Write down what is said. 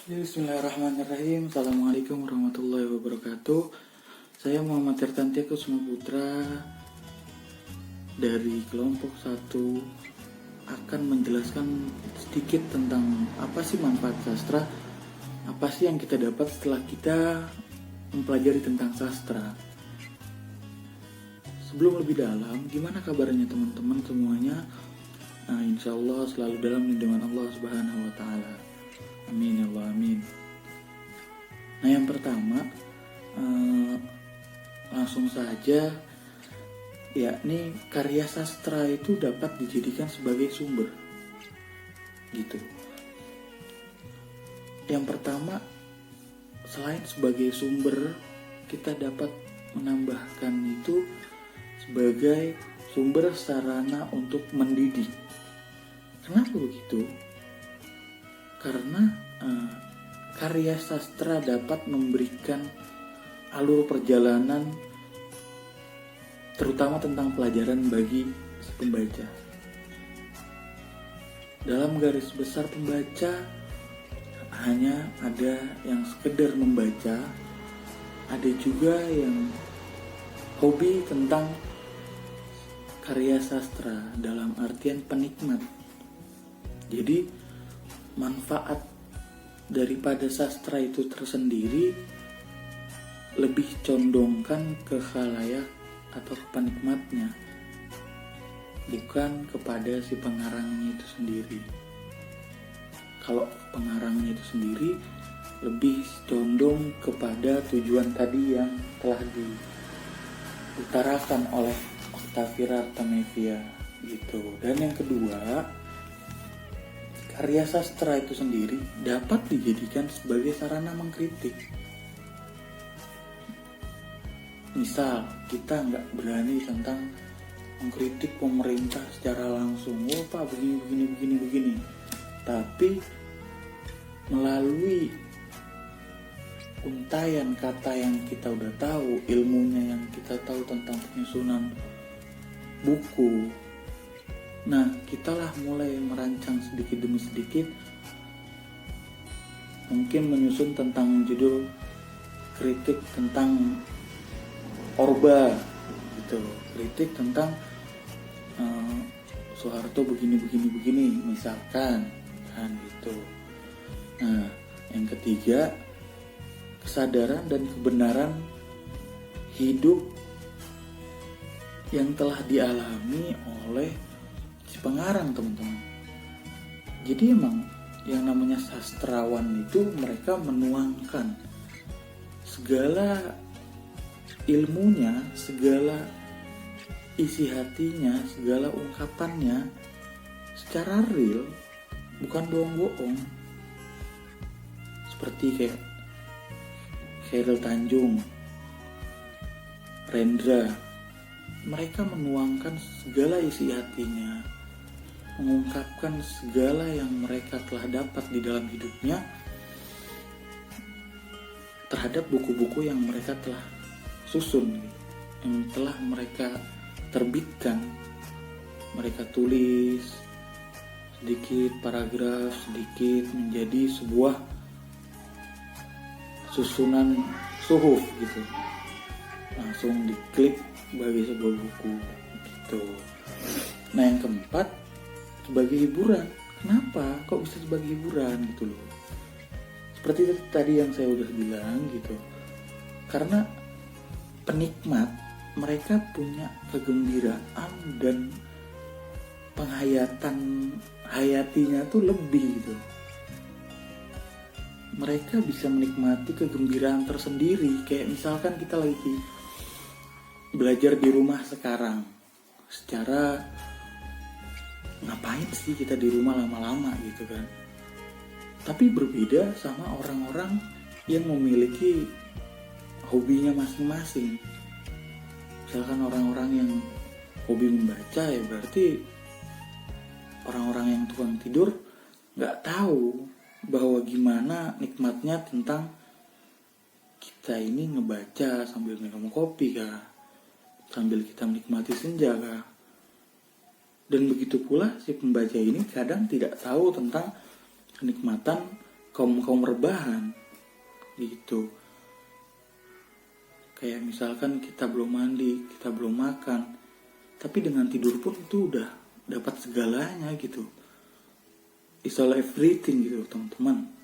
Bismillahirrahmanirrahim. Assalamualaikum warahmatullahi wabarakatuh. Saya Muhammad Tirtantia Kusuma Putra dari kelompok 1 akan menjelaskan sedikit tentang apa sih manfaat sastra, apa sih yang kita dapat setelah kita mempelajari tentang sastra. Sebelum lebih dalam, gimana kabarnya teman-teman semuanya? Insya Allah selalu dalam lindungan Allah Subhanahu wa Ta'ala. Amin ya Allah, amin. Nah, yang pertama, langsung saja, yakni karya sastra itu dapat dijadikan sebagai sumber, gitu. Yang pertama, selain sebagai sumber, kita dapat menambahkan itu sebagai sumber sarana untuk mendidik. Kenapa begitu? Karena karya sastra dapat memberikan alur perjalanan terutama tentang pelajaran bagi si pembaca. Dalam garis besar, pembaca hanya ada yang sekedar membaca, ada juga yang hobi tentang karya sastra dalam artian penikmat. Jadi manfaat daripada sastra itu tersendiri lebih condongkan ke khalayak atau ke penikmatnya, bukan kepada si pengarangnya itu sendiri. Kalau pengarangnya itu sendiri lebih condong kepada tujuan tadi yang telah diutarakan oleh Octavia Artemisia gitu. Dan yang kedua, karya sastra itu sendiri dapat dijadikan sebagai sarana mengkritik. Misal, kita nggak berani tentang mengkritik pemerintah secara langsung, Pak begini. Tapi melalui untaian kata yang kita udah tahu, ilmunya yang kita tahu tentang penyusunan buku, nah, kitalah mulai merancang sedikit demi sedikit, mungkin menyusun tentang judul kritik tentang Orba gitu, kritik tentang Soeharto begini misalkan, kan gitu. Nah, yang ketiga, kesadaran dan kebenaran hidup yang telah dialami oleh si pengarang, teman-teman. Jadi emang yang namanya sastrawan itu mereka menuangkan segala ilmunya, segala isi hatinya, segala ungkapannya secara real, bukan bohong-bohong. Seperti kayak Khairil Tanjung, Rendra, mereka menuangkan segala isi hatinya, mengungkapkan segala yang mereka telah dapat di dalam hidupnya terhadap buku-buku yang mereka telah susun, yang telah mereka terbitkan. Mereka tulis sedikit paragraf, sedikit menjadi sebuah susunan suhuf gitu, langsung diklik sebagai sebuah buku gitu. Nah, yang keempat, sebagai hiburan. Kenapa kok bisa sebagai hiburan gitu loh? Seperti tadi yang saya udah bilang gitu. Karena penikmat, mereka punya kegembiraan dan penghayatan hayatinya tuh lebih gitu. Mereka bisa menikmati kegembiraan tersendiri. Kayak misalkan kita lagi belajar di rumah sekarang, secara ngapain sih kita di rumah lama-lama gitu kan. Tapi berbeda sama orang-orang yang memiliki hobinya masing-masing. Misalkan orang-orang yang hobi membaca, ya berarti orang-orang yang tukang tidur gak tahu bahwa gimana nikmatnya tentang kita ini ngebaca sambil minum kopi kah, sambil kita menikmati senja kah. Dan begitu pula si pembaca ini kadang tidak tahu tentang kenikmatan kaum rebahan gitu. Kayak misalkan kita belum mandi, kita belum makan, tapi dengan tidur pun itu udah dapat segalanya gitu. It's all everything gitu teman-teman.